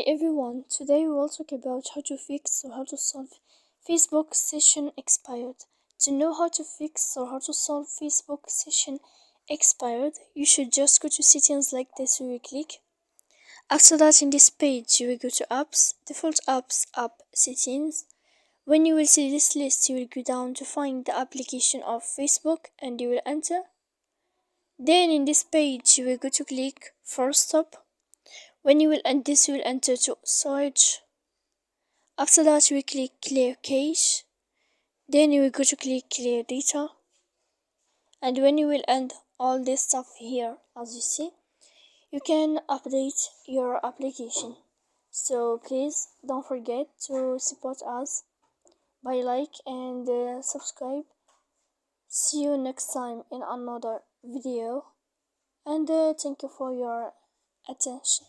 Hi everyone, today we will talk about how to fix or how to solve Facebook session expired. To know how to fix or how to solve Facebook session expired, you should just go to settings like this. You will click. After that, in this page, you will go to apps, default apps, app settings. When you will see this list, you will go down to find the application of Facebook and you will enter. Then in this page, you will go to click force stop. When you will end this, you will enter to search. After that, you will click clear cache. Then you will go to click clear data. And when you will end all this stuff here, as you see, you can update your application. So please don't forget to support us by like and subscribe. See you next time in another video. And thank you for your attention.